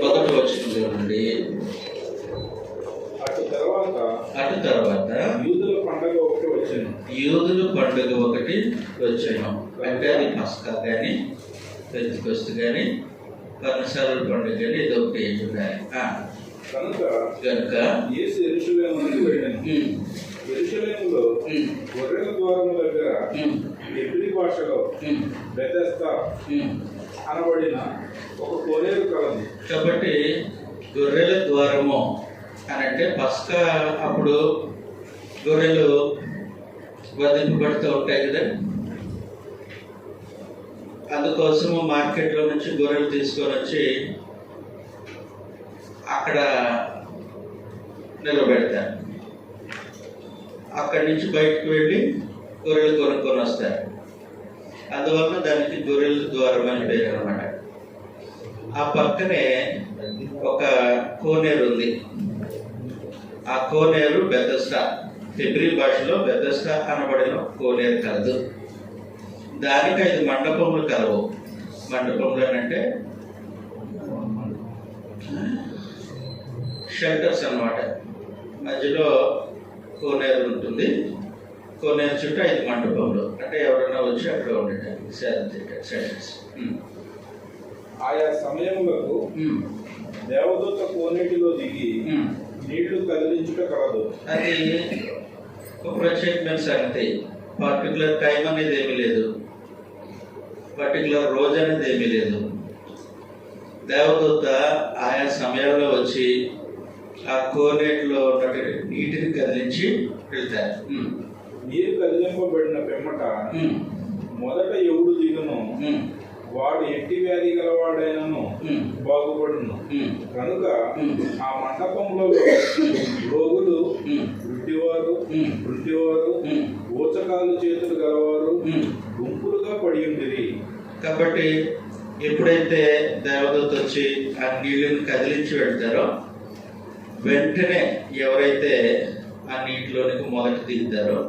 మొదటి వచనంలో నుండి అటు తర్వాత యూదుల పండుగ ఒకటి వచ్చాను. అంటే అది పస్కా కానీ పెంతెకొస్తు కానీ పర్ణశాలల పండుగ కానీ ఏదో ఒకటి ఏజ్ ఉండాలి. కనుక యెరూషలేములో గొర్రెల ద్వారము దగ్గర హెబ్రీ భాషలో బెతెస్దా అనబడిన ఒక కోనేరు కలదు. కాబట్టి గొర్రెల ద్వారము అని అంటే పస్కా అప్పుడు గొర్రెలు వధింపబడుతూ ఉంటాయి కదా, అందుకోసము మార్కెట్లో నుంచి గొర్రెలు తీసుకొని వచ్చి అక్కడ నిలబెడతారు. అక్కడి నుంచి బయటకు వెళ్ళి గొర్రెలు కొనుక్కొని వస్తారు. అందువలన దానికి గొర్రెల ద్వారం అని పేరు అన్నమాట. ఆ పక్కనే ఒక కోనేరు ఉంది. ఆ కోనేరు బెతెస్దా, హెబ్రీ భాషలో బెతెస్దా అనబడిన కోనేరు కలదు. దానికి 5 మండపములు కలవు. మండపములు అంటే షెల్టర్స్ అన్నమాట. మధ్యలో కోనేరు ఉంటుంది. కోనేరు చుట్టూ 5 మండపములు, అంటే ఎవరైనా వచ్చి అక్కడ ఉండటానికి షెల్టర్స్. ఆయా సమయములకు దేవదూత కోనేటిలో దిగి నీళ్లు కదిలించుట కలదు. అది ఒక ప్రత్యేకమైన సంగతి. పర్టికులర్ టైం అనేది ఏమీ లేదు, పర్టికులర్ రోజు అనేది ఏమీ లేదు. దేవదూత ఆయా సమయాల్లో వచ్చి ఆ కోనేటిలో ఉన్నటువంటి నీటిని కదిలించి వెళ్తారు. నీరు కదిలింపబడిన పిమ్మట మొదట ఎవడు దిగును వాడు ఎట్టి వ్యాధి గలవాడైనను బాగుపడును. కనుక ఆ మండపంలో రోగులు, వృద్ధివారు, ఊచకాలు చేతులు గలవారు గుంపులుగా పడి ఉండిరి. కాబట్టి ఎప్పుడైతే దేవదూత వచ్చి ఆ నీళ్ళని కదిలించి వెళ్తారో వెంటనే ఎవరైతే ఆ నీటిలోనికి మొదట దిగుతారో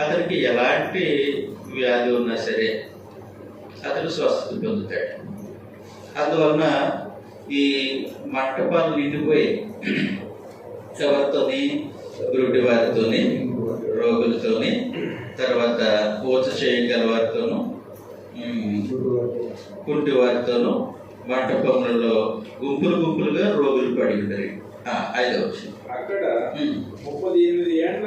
అతనికి ఎలాంటి వ్యాధి ఉన్నా సరే అతను స్వస్థత పొందుతాడు. అందువలన ఈ మంటపాలు నిండిపోయి ఎవరితోని, గురుడి వారితోని, రోగులతోని, తర్వాత పూజ చేయగల వారితోనూ, కుంటి వారితోనూ మంటపములలో గుంపులుగా రోగులు పడి ఉంటారు. 5వ వచనం. అక్కడ 38 ఏండ్ల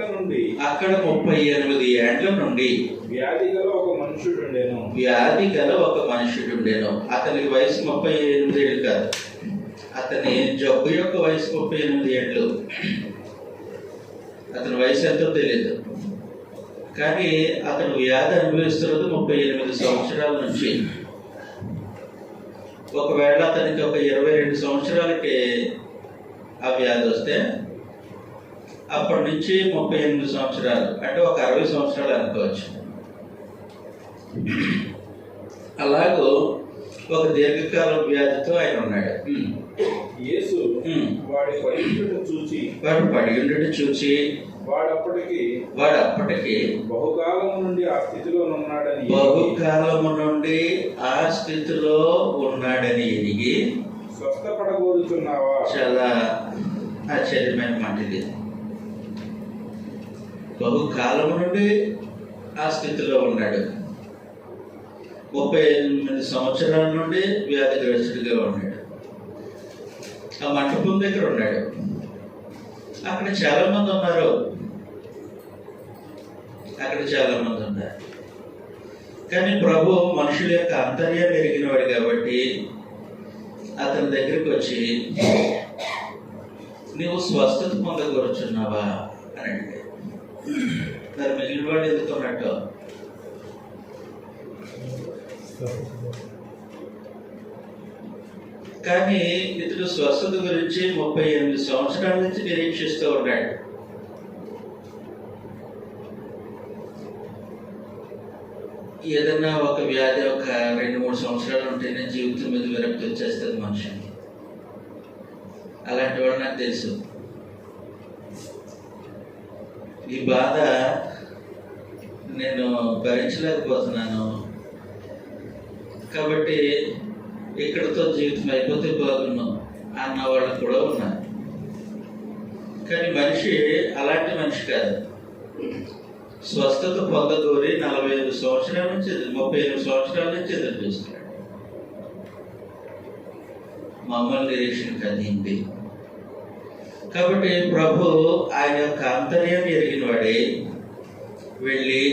నుండి వ్యాధి గల ఒక మనుషుడుండెను. అతనికి వయసు 38 ఏళ్ళు కాదు, అతని జబ్బు యొక్క వయసు 38 ఏళ్ళు. అతని వయసు ఎంతో తెలియదు, కానీ అతను వ్యాధి అనుభవిస్తున్నది 38 సంవత్సరాల నుంచి. ఒకవేళ అతనికి ఒక 22 సంవత్సరాలకి ఆ వ్యాధి వస్తే అప్పటి నుంచి 38 సంవత్సరాలు అంటే ఒక 60 సంవత్సరాలు అనుకోవచ్చు. అలాగూ ఒక దీర్ఘకాల వ్యాధితో ఆయన ఉన్నాడు. యేసు వాడు పడి ఉండటం చూచి వాడు అప్పటికి బహుకాలము నుండి ఆ స్థితిలో ఉన్నాడని ఎరిగి స్వస్థపడగోరుచున్నావా? చాలా ఆశ్చర్యమైన మాట ఇది. బహుకాలం నుండి ఆ స్థితిలో ఉన్నాడు. 38 సంవత్సరాల నుండి వ్యాధిగ్రస్తుడిగా ఉన్నాడు. ఆ మంటపం దగ్గర ఉన్నాడు. అక్కడ చాలా మంది ఉన్నారు. కానీ ప్రభు మనుషుల యొక్క అంతర్యాన్ని ఎరిగిన వాడు కాబట్టి అతని దగ్గరికి వచ్చి నీవు స్వస్థత పొందగోరుచున్నావా అని అడిగాడు. మరి మిగిలిన వాడు ఎందుకున్నట్టు? కానీ ఇతడు స్వస్థత గురించి 38 సంవత్సరాల నుంచి నిరీక్షిస్తూ ఉన్నాడు. ఏదన్నా ఒక వ్యాధి ఒక 2-3 సంవత్సరాలు ఉంటేనే జీవితం మీద విరక్తి వచ్చేస్తుంది మనిషికి. అలాంటి వాడు నాకు తెలుసు. ఈ బాధ నేను భరించలేకపోతున్నాను. కాబట్టి ఇక్కడితో జీవితం అయిపోతే బాగున్నాం అన్న వాళ్ళు కూడా ఉన్నారు. కానీ మనిషి అలాంటి మనిషి కాదు. స్వస్థత పొందగోరి 45 సంవత్సరాల నుంచి 38 సంవత్సరాల నుంచి ఎదురు చూస్తున్నాడు. మమ్మల్ని నిరీక్షణ కలిగింది కాబట్టి ప్రభు ఆయన యొక్క ఆంతర్యం ఎరిగిన వాడే వెళ్ళి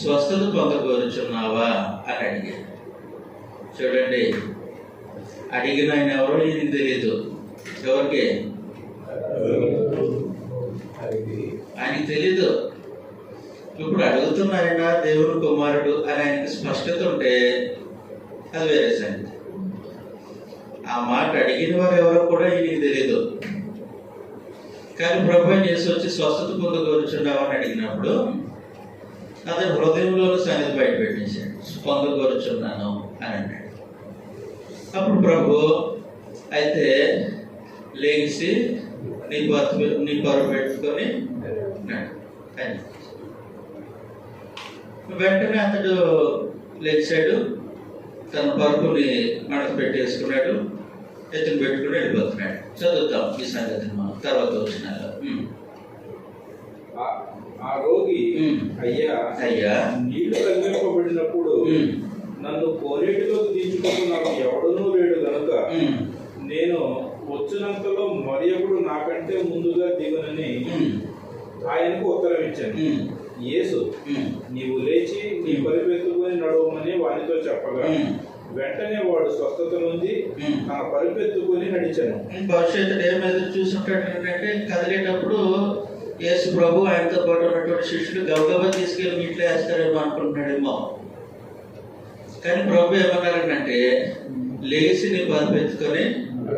స్వస్థత పొందగోరుచున్నావా అని అడిగాడు. చూడండి, అడిగిన ఆయన ఎవరో ఈయనకి తెలియదు. ఎవరికి? ఆయనకి తెలీదు. ఇప్పుడు అడుగుతున్న ఆయన దేవుని కుమారుడు అని ఆయనకి స్పష్టత ఉంటే అది వేరే సంగతి. ఆ మాట అడిగిన వారు ఎవరో కూడా ఈయనకి తెలియదు. కానీ ప్రభు చేసి వచ్చి స్వస్థత పొందగోరుచున్నావని అడిగినప్పుడు అతను హృదయంలో సంగతి బయట పెట్టేశాడు. పొందగోరుచున్నాను అని అన్నాడు. అప్పుడు ప్రభు అయితే లేచి నీ పరుపు పెట్టుకొని అని వెంటనే అతడు లేచాడు, తన పరుపుని మడత పెట్టేసుకున్నాడు, ఎత్తుని పెట్టుకుని వెళ్ళిపోతున్నాడు. చదువుతాం ఈ సంగతిని మనం తర్వాత వచ్చినాలో. ఆ రోగి అయ్యా నీళ్లు తగ్గింపబడినప్పుడు నన్ను కోనేటిలోకి దించుకుంటూ నాకు ఎవడనూ లేడు గనుక నేను వచ్చినంతలో మరి ఒకడు నాకంటే ముందుగా దిగునని ఆయనకు ఉత్తరం ఇచ్చాను. యేసు నీవు లేచి నీ పరిపెత్తుకొని నడవమని వానితో చెప్పగా వెంటనే వాడు స్వస్థత నుండి తన పరిపెత్తుకొని నడిచాను. భవిష్యత్తులో ఏమైనా చూసుంటాడంటే కదిలేటప్పుడు యేసు ప్రభు ఆయనతో పాటు ఉన్నటువంటి శిష్యులు గబగబా తీసుకెళ్ళి ఇంట్లో వేస్తారేమో అనుకుంటున్నాడేమో. కానీ ప్రభు ఏమన్నారంటే లేచి నీ పరిపెత్తుకొని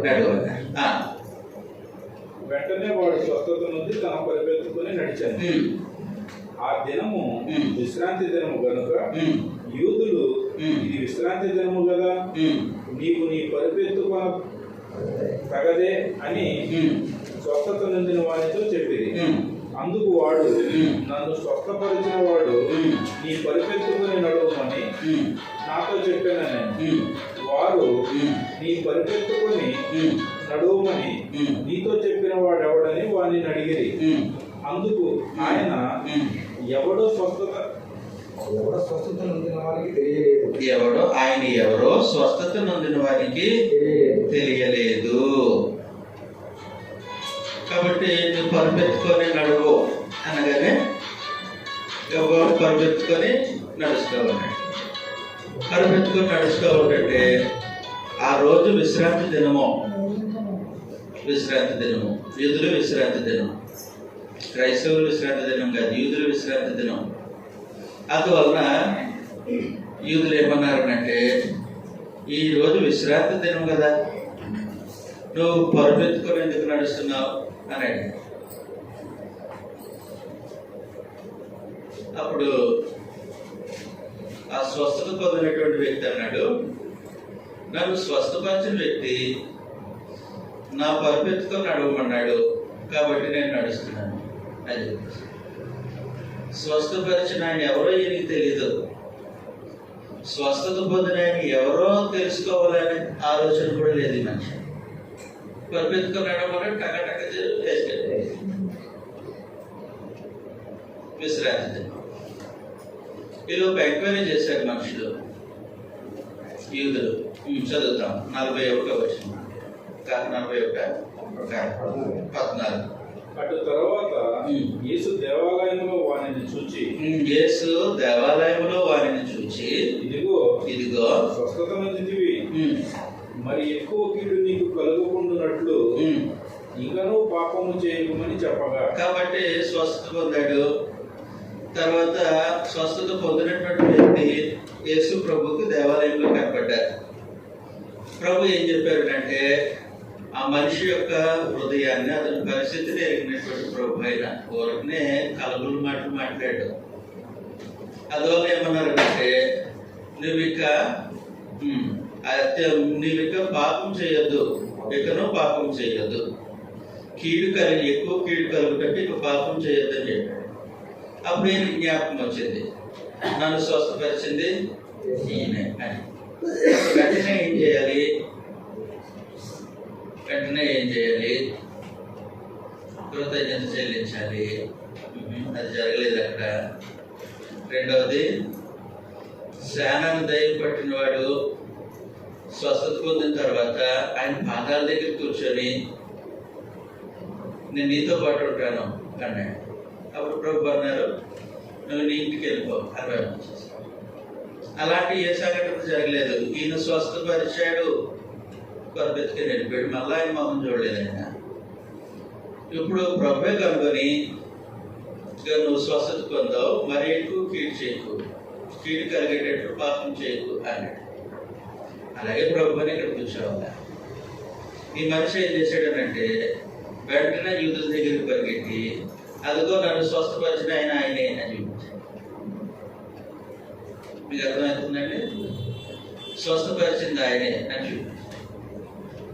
నడవన్నారు. వెంటనే వాడు స్వస్థత నుండి తన పరిపెత్తుకొని నడిచాను. ఆ దినము విశ్రాంతి దినము గనుక యూదులు ఇది విశ్రాంతి దినము కదా, నీవు నీ పరిపెత్తుకొన తగదే అని స్వస్థత నొందిన వారితో చెప్పింది. అందుకు వాడు నన్ను స్వస్థపరిచిన వాడు నీ పరిపెత్తుకొని నడవమని నాతో చెప్పానని. వారు నీ పరిపెత్తుకొని నడవమని నీతో చెప్పిన వాడు ఎవడని వాడిని అడిగిరి. అందుకు ఆయన ఎవడో స్వస్థత నొందిన వారికి తెలియలేదు. ఎవరో స్వస్థత నొందిన వారికి తెలియలేదు. కాబట్టి నువ్వు పరిపెత్తుకొని నడువు అనగానే ఎవరు పరిపెత్తుకొని నడుస్తూ ఉన్నాడు. పరిపెత్తుకొని నడుస్తూ ఉంటే ఆ రోజు విశ్రాంతి దినము. యూదులు విశ్రాంతి దినం, క్రైస్తవులు విశ్రాంతి దినం కాదు, యూదులు విశ్రాంతి దినం. అందువలన యూదులు ఏమన్నారనంటే ఈ రోజు విశ్రాంతి దినం కదా, నువ్వు పరుపెత్తుకొని ఎందుకు నడుస్తున్నావు అని అడిగాడు. అప్పుడు ఆ స్వస్థత పొందినటువంటి వ్యక్తి అన్నాడు, నన్ను స్వస్థపరిచిన వ్యక్తి నా పరుపెత్తుకొని నడవమన్నాడు కాబట్టి నేను నడుస్తున్నాను అని చెప్పేసి. స్వస్థపరిచిన ఆయన ఎవరో ఈయనకి తెలీదు. స్వస్థత పొందిన ఆయన ఎవరో తెలుసుకోవాలనే ఆలోచన కూడా లేదు ఈ మనిషి. పరిపెత్తుకొని నడవమన్నాడు, టక వేసుకెళ్ళి విశ్రాంతి. ఈలోపు ఎంక్వైరీ చేశారు మనుషులు, యూదులు. చదువుతాం 41 వచ్చిన 41:14. అటు తర్వాత యేసు దేవాలయంలో వారిని చూచి ఇదిగో స్వస్థత నొందితివి, మరి ఎక్కువ కీడు నీకు కలుగకుండానట్లు ఇంకనూ పాపము చేయమని చెప్పగా. కాబట్టి స్వస్థత పొందాడు. తర్వాత స్వస్థత పొందినటువంటి వ్యక్తి యేసు ప్రభుకి దేవాలయంలో కనపడ్డారు. ప్రభు ఏం చెప్పారంటే ఆ మనిషి యొక్క హృదయాన్ని, అతని పరిస్థితిని ఎరిగినటువంటి ప్రభు అయిన ఊరికనే కలబులు మాటలు మాట్లాడు. అందువల్ల ఏమన్నారంటే నీవిక పాపం చేయొద్దు, ఇకను పాపం చేయొద్దు, ఎక్కువ కీడు కలుగుతుంటే ఇక పాపం చేయొద్దు అని చెప్పాడు. అప్పుడు ఈయన జ్ఞాపకం వచ్చింది, నన్ను స్వస్థపరిచింది ఈయనే అని. వెంటనే ఏం చేయాలి? కృతజ్ఞత చెల్లించాలి. అది జరగలేదు అక్కడ. రెండవది, శానాన్ని దయ్యం పట్టిన వాడు స్వస్థత పొందిన తర్వాత ఆయన పాదాల దగ్గర కూర్చొని నేను నీతో పాటు ఉంటాను అన్నాడు. అప్పుడు ప్రభు అన్నారు, నువ్వు నీ ఇంటికి వెళ్ళిపో అని పంపించేసాడు. అలాంటి ఏ సంఘటన జరగలేదు. ఈయన స్వస్థపరిచాడు, కొరబెత్తుకుని వెళ్ళిపోయాడు. మళ్ళీ ఆయన మొహం చూడలేదు ఆయన. ఇప్పుడు ప్రభే కనుగొని నువ్వు స్వస్థత పొందావు, మరి ఎక్కువ కీడు చేయకు, కీడు కలిగేటట్టు పాపం చేయకు అన్నాడు. అలాగే ప్రభుని ఇక్కడ కూర్చోవాలి. ఈ మనిషి ఏం చేశాడనంటే వెంటనే యూదుల దగ్గరికి పరిగెత్తి, అదిగో నన్ను స్వస్థపరిచిన ఆయనే అని చూపించాడు. మీకు అర్థమవుతుందండి? స్వస్థపరిచింది ఆయనే అని చూపించాడు.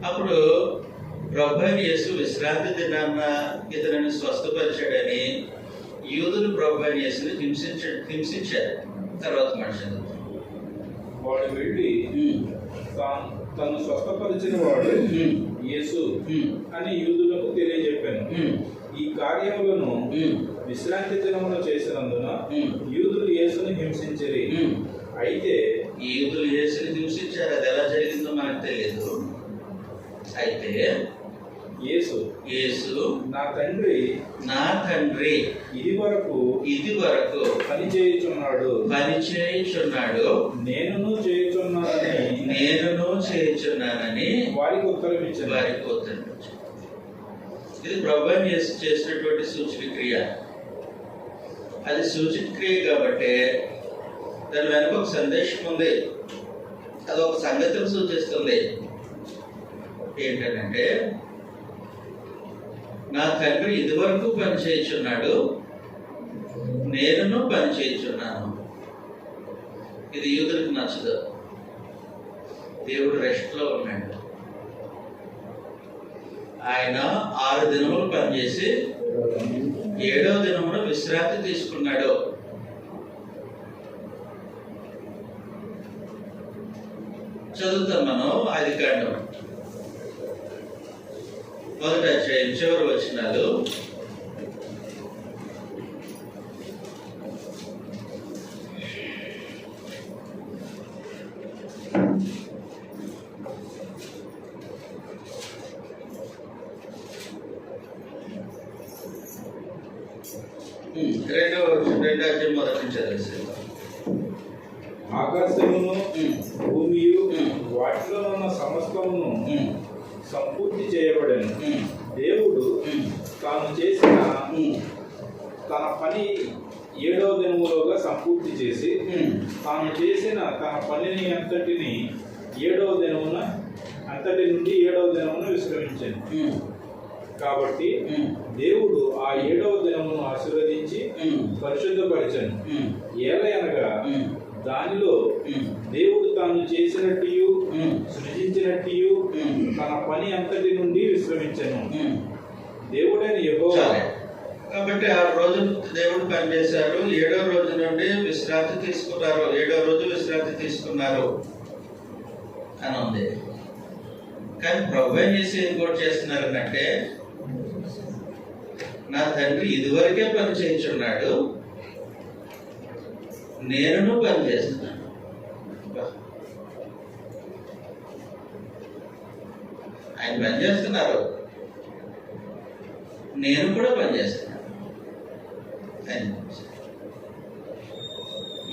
అప్పుడు ప్రభు యేసు విశ్రాంతి దినాన్న ఇతనిని స్వస్థపరిచాడని యూదులు ప్రభు యేసుని హింసించారు. తర్వాత మనుషులు వాడు వెళ్ళి తను స్వస్థపరిచిన వాడు యేసు అని యూదులకు తెలియజెప్పాను. ఈ కార్యములను విశ్రాంతి దినమున చేసినందున యూదులు యేసుని హింసించరి. అయితే ఈ యూదులు యేసుని హింసించారు. అది ఎలా జరిగిందో మనకు తెలియదు. అయితే యేసు నా తండ్రి ఇది వరకు పని చేయుచున్నాడు, నేనును చేయుచున్నానని వారికి ఉత్తరం ఇచ్చాను. ఇది ప్రభువు యేసు చేసినటువంటి సూచక క్రియ. అది సూచక క్రియ కాబట్టి దాని వెనక ఒక సందేశం ఉంది. అది ఒక సంగతిని సూచిస్తుంది. ఏంటంటే నా తండ్రి ఇదివరకు పని చేయుచున్నాడు, నేనును పని చేయుచున్నాను. ఇది యూదులకు నచ్చదు. దేవుడు రెస్ట్లో ఉన్నాడు. ఆయన 6 దినములు పనిచేసి 7వ దినమున విశ్రాంతి తీసుకున్నాడు. చదువుతాం మనం ఆదికాండం 1వ అధ్యాయం చివరి వచనాలు. రెండో అధ్యాయం మొదటి నుంచి చదివేసి. ఆకాశమును భూమియు వాటిలో ఉన్న సమస్తమును సంపూర్తి చేయబడెను. దేవుడు తాను చేసిన తన పని 7వ దినములోగా సంపూర్తి చేసి తాను చేసిన తన పనిని అంతటిని 7వ దినమున అంతటి నుండి 7వ దినమున విశ్రమించాను. కాబట్టి దేవుడు ఆ 7వ దినమును ఆశీర్వదించి పరిశుద్ధపరిచాను. ఏలయనగా దానిలో దేవుడు తాను చేసినట్టు సృజించినట్టు తన పని అంతటి నుండి విశ్రమించను. దేవుడైన యెహోవా. కాబట్టి 6 రోజులు దేవుడు పనిచేశారు, 7వ రోజు నుండి విశ్రాంతి తీసుకున్నారు. 7వ రోజు విశ్రాంతి తీసుకున్నారు అని ఉంది. కానీ ప్రభు ఏం కూడా చేస్తున్నారనంటే నా తండ్రి ఇదివరకే పని చేయించున్నాడు, నేనును పని చేస్తున్నాను. ఆయన పని చేస్తున్నారు, నేను కూడా పని చేస్తున్నాను.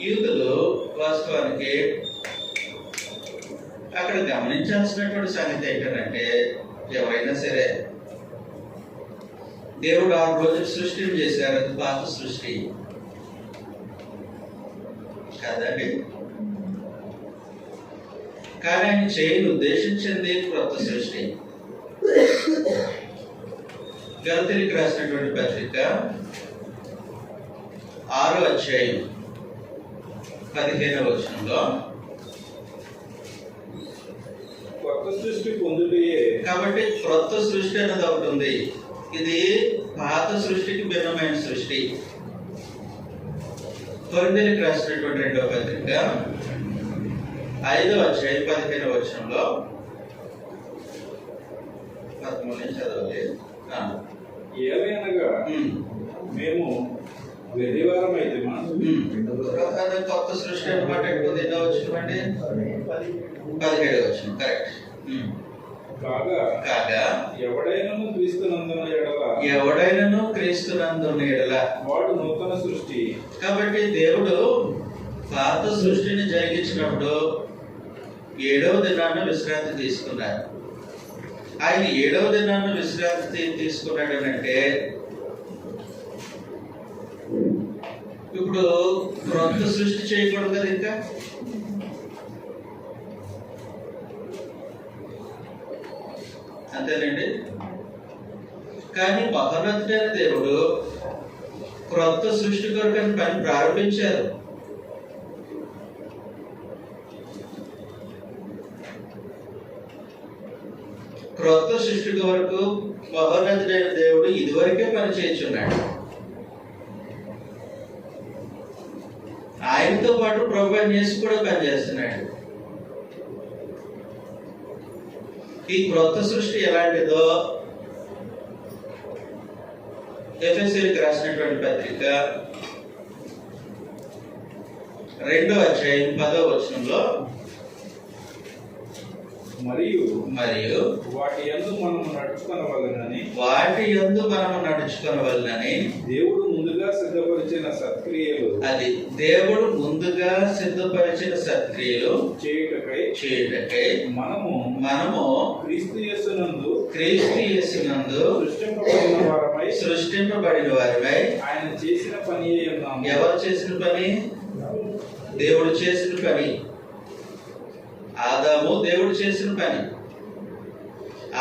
యూదులు వాస్తవానికి అక్కడ గమనించాల్సినటువంటి సంగతి ఏంటంటే ఎవరైనా సరే దేవుడు 6 రోజులు సృష్టిని చేశారు. అది పాత సృష్టి కాదండి. కానీ ఆయన చేయని ఉద్దేశించింది క్రొత్త సృష్టి. గలతీయులకు రాసినటువంటి పత్రిక 6వ అధ్యాయం 15వ వచనంలో కొత్త సృష్టి పొందుటయే. కాబట్టి క్రొత్త సృష్టి అనేది ఒకటి ఉంది. ఇది పాత సృష్టికి భిన్నమైన సృష్టి. కొరింథీయులకు రాసినటువంటి 2వ పత్రిక 5వ అధ్యాయం 15వ వచనంలో 13 నుంచి చదవాలి. ఏలైనగా మేము వెర్రివారమైతిమా? అది కొత్త సృష్టి అన్నమాట. ఎన్నో వచనం అండి? 17వ వచనం. కరెక్ట్. కాగా ఎవడైనను క్రీస్తునందున ఎడల వాడు నూతన సృష్టి. కాబట్టి దేవుడు పాత సృష్టిని జరిగించినప్పుడు 7వ దినాన్న విశ్రాంతి తీసుకున్నారు. ఆయన 7వ దినాన్న విశ్రాంతి తీసుకున్నాడు అంటే ఇప్పుడు క్రొత్త సృష్టి చేయకూడదు కదా ఇంకా. అంతేనండి. కానీ మహోన్నతుడైన దేవుడు క్రొత్త సృష్టి కొరకు పని ప్రారంభించారు. క్రొత్త సృష్టి వరకు మహోన్నతుడైన దేవుడు ఇదివరకే పని చేయించున్నాడు. ఆయనతో పాటు ప్రభువు యేసు కూడా పనిచేస్తున్నాడు. ఈ క్రొత్త సృష్టి ఎలాంటిదో ఎఫెసీయులకు రాసినటువంటి పత్రిక 2వ అధ్యాయం 10వ వచనంలో మరియు వాటి యందు మనము నడుచుకొనవలెనని దేవుడు ముందుగా సిద్ధపరిచిన సత్క్రియలు చేయుటకై మనము క్రీస్తు యేసునందు సృష్టింపబడిన వారమై ఆయన చేసిన పని. ఎవరు చేసిన పని? దేవుడు చేసిన పని. ఆదాము దేవుడు చేసిన పని.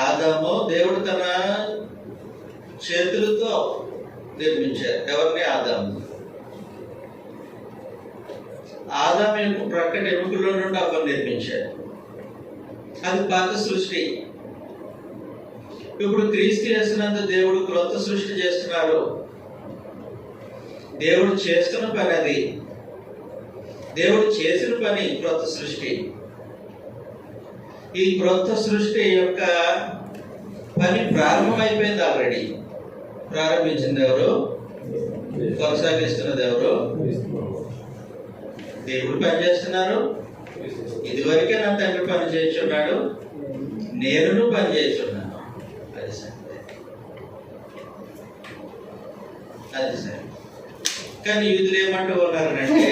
ఆదాము దేవుడు తన చేతులతో నిర్మించారు. ఎవరిని? ఆదాము ప్రక్కన ఎముకల్లో నుండి అవ్వను నిర్మించారు. అది పాత సృష్టి. ఇప్పుడు క్రీస్తు యేసునందు దేవుడు క్రొత్త సృష్టి చేస్తున్నారు. దేవుడు చేస్తున్న పని అది. దేవుడు చేసిన పని క్రొత్త సృష్టి. ఈ క్రొత్త సృష్టి యొక్క పని ప్రారంభమైపోయింది. ఆల్రెడీ ప్రారంభించింది ఎవరు? కొనసాగిస్తున్నది ఎవరు? దేవుడు పని చేస్తున్నారు. ఇదివరకే నా తండ్రి పని చేయించున్నాడు, నేను పని చేయించున్నాను. అది సరే. కానీ యూదులు ఏమంటూ ఉన్నారంటే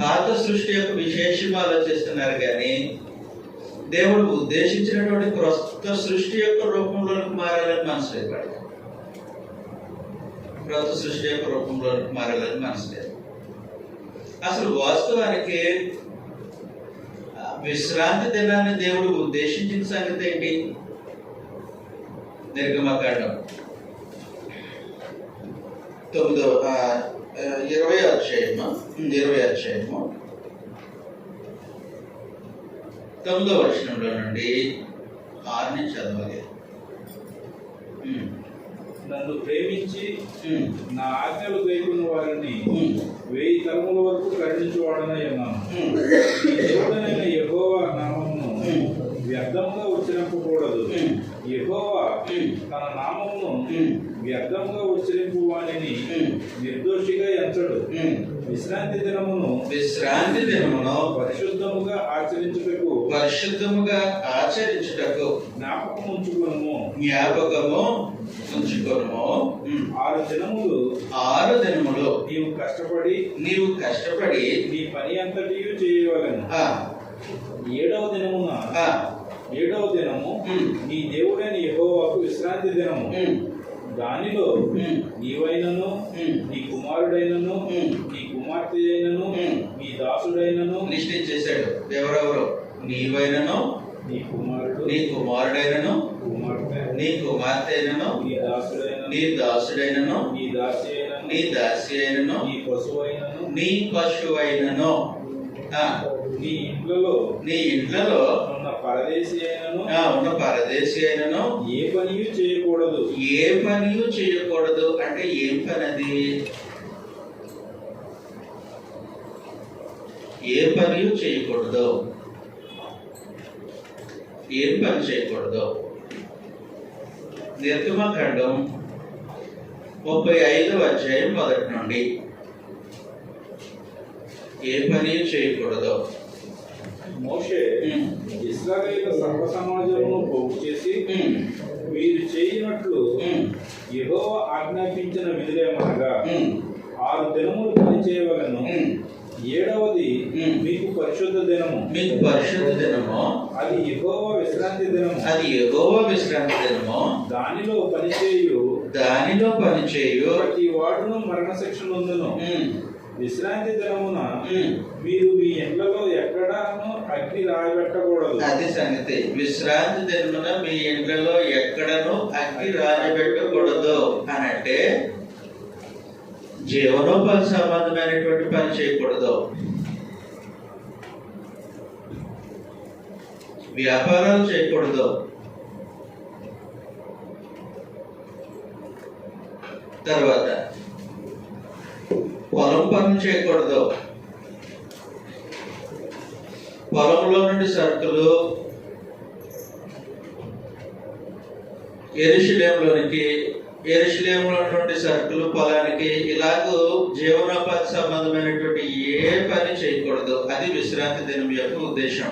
పాత సృష్టి యొక్క విశేషం ఆలోచిస్తున్నారు, కానీ దేవుడు ఉద్దేశించినటువంటి క్రొత్త సృష్టి యొక్క రూపంలోనికి మారాలని మనసు లేదు. క్రొత్త సృష్టి యొక్క రూపంలోనికి మారాలని మనసు లేదు. అసలు వాస్తవానికి విశ్రాంతి దినాన్ని దేవుడు ఉద్దేశించిన సంగతి ఏంటి? నిర్గమకాండం 20వ అధ్యాయము 9వ వచనంలో నుండి 6 నుంచి చదవాలి. నన్ను ప్రేమించి నా ఆజ్ఞలు గైకొన్న వారిని 1000 తరముల వరకు కరుణించువాడనై ఉన్నాను. దేవుడైన యెహోవా నామమును వ్యర్థంగా ఉచ్చరింపకూడదు. యెహోవా తన నామమును వ్యర్థంగా ఉచ్చరింపు వానిని నిర్దోషిగా ఎంచడు. విశ్రాంతి దినమును పరిశుద్ధముగా ఆచరించుటకు జ్ఞాపకము ఉంచుకొనుము. 6 దినములు నీవు కష్టపడి నీ పని అంతటి చేయవలెను. 7వ దినము నీ దేవుడైన యెహోవాకు విశ్రాంతి దినము. దానిలో నీవైనను నీ కుమారుడైనను నీ కుమార్తె అయినను నీ దాసుడైనను నిశ్చయించేశాడు. ఎవరెవరు? నీవైనను నీ కుమారుడైనను నీ కుమార్తె అయినను నీ దాసుడైనను నీ దాసి అయినను నీ పశువైనను నీ ఇంట్లలో ఉన్న పరదేశి అయినను ఏ పనియు చేయకూడదు. అంటే ఏం పని అది? ఏ పని చేయకూడదు. ఏం పని చేయకూడదు. నిర్గమకాండం 35వ అధ్యాయం 1 నుండి. ఏ పని చేయకూడదు. మోషే ఇశ్రాయేలు సర్వ సమాజమును పోగు చేసి మీరు చేయనట్లు యెహోవా ఆజ్ఞాపించిన విధులేమనగా 6 దినములు పని చేయవలెను, 7వది మీకు పరిశుద్ధ దినము. మీకు పరిశుద్ధ దినము, అది యెహోవా విశ్రాంతి దినము. అది యెహోవా విశ్రాంతి దినము. దానిలో పని చేయు ప్రతి వాడును మరణ శిక్ష నొందును. విశ్రాంతి దినమున మీరు మీ ఇండ్లలో ఎక్కడను అగ్ని రాజబెట్టకూడదు. అది సంగతి. విశ్రాంతి దినమున మీ ఇండ్లలో ఎక్కడను అగ్ని రాజబెట్టకూడదు అని అంటే జీవనోపాధి సంబంధమైనటువంటి పని చేయకూడదు. వ్యాపారాలు చేయకూడదు. తర్వాత పొలం పనులు చేయకూడదు. పొలంలో నుండి సరుకులు యెరూషలేములో నుండి సరుకులు పొలానికి, ఇలాగూ జీవనోపాధి సంబంధమైనటువంటి ఏ పని చేయకూడదు. అది విశ్రాంతి దినం యొక్క ఉద్దేశం.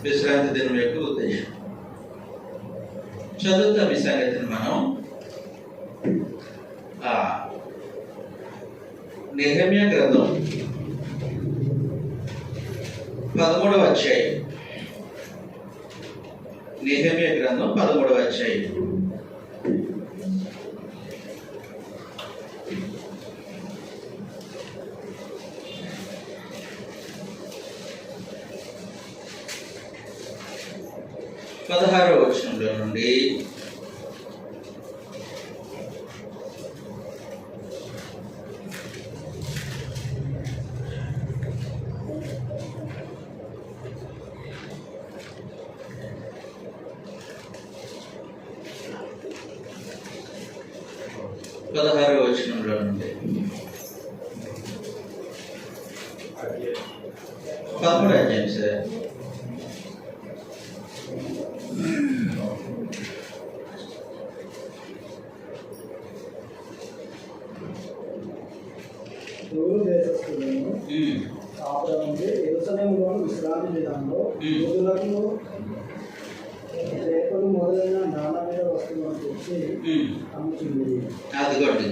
విశ్రాంతి దినం యొక్క ఉద్దేశం. చదువుతాం ఈ సంగతిని మనం. నెహెమ్యా గ్రంథం 13వ అధ్యాయం. నెహెమ్యా గ్రంథం 13వ అధ్యాయం. పదహారవ వచనంలో నుండి 16వ వచనంలో నుండి 13వ అధ్యాయం సార్. యెరూషలేములోని విశ్రాంతి దినంలో యూదులకు చేపలు మొదలైన నానావిధ వస్తువులను తెచ్చి అమ్ముతుంది. అదిగోండి,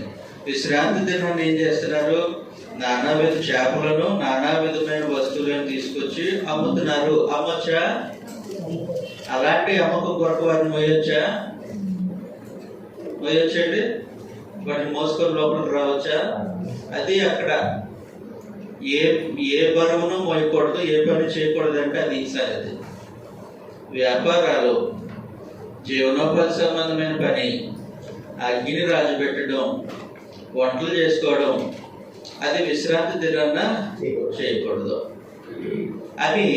విశ్రాంతి దినం ఏం చేస్తున్నారు? నానావిధ చేపలను, నానా విధమైన వస్తువులను తీసుకొచ్చి అమ్ముతున్నారు. అమ్మొచ్చా? అలాంటి అమ్మకం కొరకు వారిని మోయొచ్చండి? వాటిని మోసుకొని లోపలికి రావచ్చా? అది అక్కడ ఏ బరువును మోయకూడదు, ఏ పని చేయకూడదు అంటే అది సంగతి. వ్యాపారాలు, జీవనోపాధి సంబంధమైన పని, అగ్ని రాజుపెట్టడం, వంటలు చేసుకోవడం, అది విశ్రాంతి దినాన చేయకూడదు అని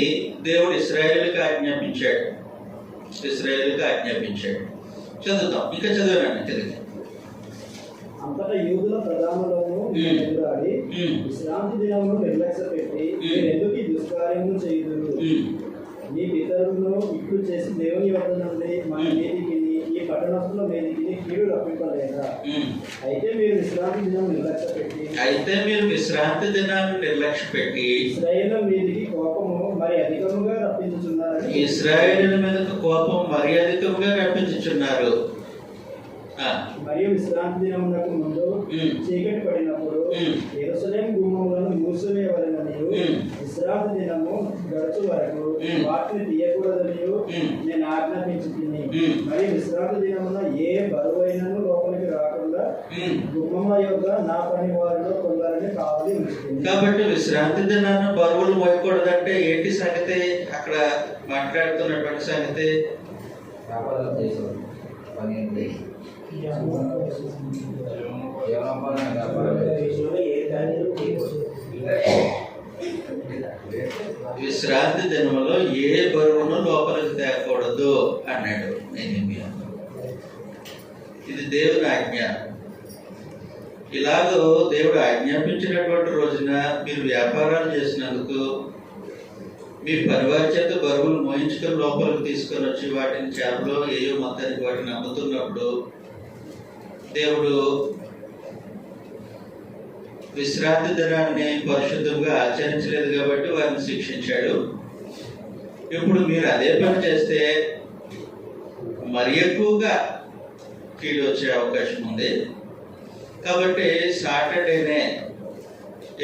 దేవుడు ఇశ్రాయేలుకి ఆజ్ఞాపించాడు. చదువుతాం, ఇంకా చదివాను తిరిగి. అంతటా యూదుల ప్రధానులను ఎదురాడి విశ్రాంతి దినమును నిర్లక్ష్య పెట్టి ఎందుకు ఈ దుష్కార్యములు చేయుదురు? మీ పితరులను ఇట్లు చేసి దేవుని వద్ద నుండి మన మీదికి ఈ పట్టణస్తుల మీదికి కీడు రప్పింపలేదా? అయితే మీరు విశ్రాంతి దినాన్ని నిర్లక్ష్య పెట్టి ఇశ్రాయేలు మీదికి కోపము మరి అధికముగా రప్పించుచున్నారని. ఇశ్రాయేలు మీదకి కోపం మరి అధికముగా రప్పించుచున్నారు. మరియు విశ్రాంతి దినమునకు ముందు చీకటి పడినప్పుడు యెరూషలేము గుమ్మములను మూసివేయవలెననియు విశ్రాంతి దినము గడుచు వరకు వాటిని తీయకూడదనియు నేను ఆజ్ఞాపించుచున్నాను. మరియు విశ్రాంతి దినమున ఏ బరువైనను లోపలికి రాకుండా గుమ్మముల యొద్ద నా పని వారిలో కొందరిని కావలి ఉంచుతుంది. కాబట్టి విశ్రాంతి దినాన్ని బరువులు మోయకూడదంటే ఏంటి సంగతి? అక్కడ మాట్లాడుతున్నటువంటి సంగతి విశ్రాంతి దినములో ఏ బరువును లోపలికి తేకూడదు అన్నాడు నెహెమ్యా. ఇది దేవుని ఆజ్ఞ. ఇలాగో దేవుడు ఆజ్ఞాపించినటువంటి రోజున మీరు వ్యాపారాలు చేసినందుకు మీ పరివారి చేత బరువులు మోయించుకొని లోపలికి తీసుకొని వచ్చి వాటిని చేపలో ఏయో మొత్తానికి వాటిని అమ్ముతున్నప్పుడు దేవుడు విశ్రాంతి దినాన్ని పరిశుద్ధంగా ఆచరించలేదు కాబట్టి వారిని శిక్షించాడు. ఇప్పుడు మీరు అదే పని చేస్తే మరి ఎక్కువగా కీడు వచ్చే అవకాశం ఉంది. కాబట్టి సాటర్డేనే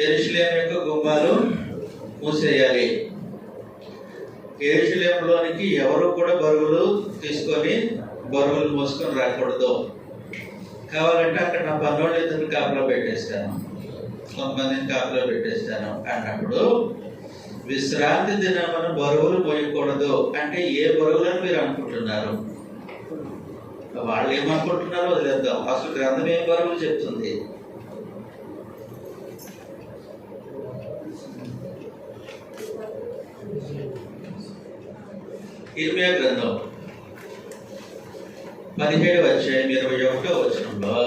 యెరూషలేము యొక్క గుమ్మాలు మూసేయాలి. యెరూషలేములోనికి ఎవరు కూడా బరువులు తీసుకొని బరువులు మోసుకొని రాకూడదు. కావాలంటే అక్కడ నా పన్నోళ్ళు ఇద్దరు కాపలా పెట్టేస్తాను, కొంతమందిని కాపలా పెట్టేస్తాను అన్నప్పుడు విశ్రాంతి దినమున బరువులు మోయకూడదు అంటే ఏ బరువులని మీరు అనుకుంటున్నారు? వాళ్ళు ఏమనుకుంటున్నారో వదిలేద్దాం. అసలు గ్రంథం ఏం బరువులు చెప్తుంది? ఇర్మియా గ్రంథం 17వ అధ్యాయం 21వ వచనంలో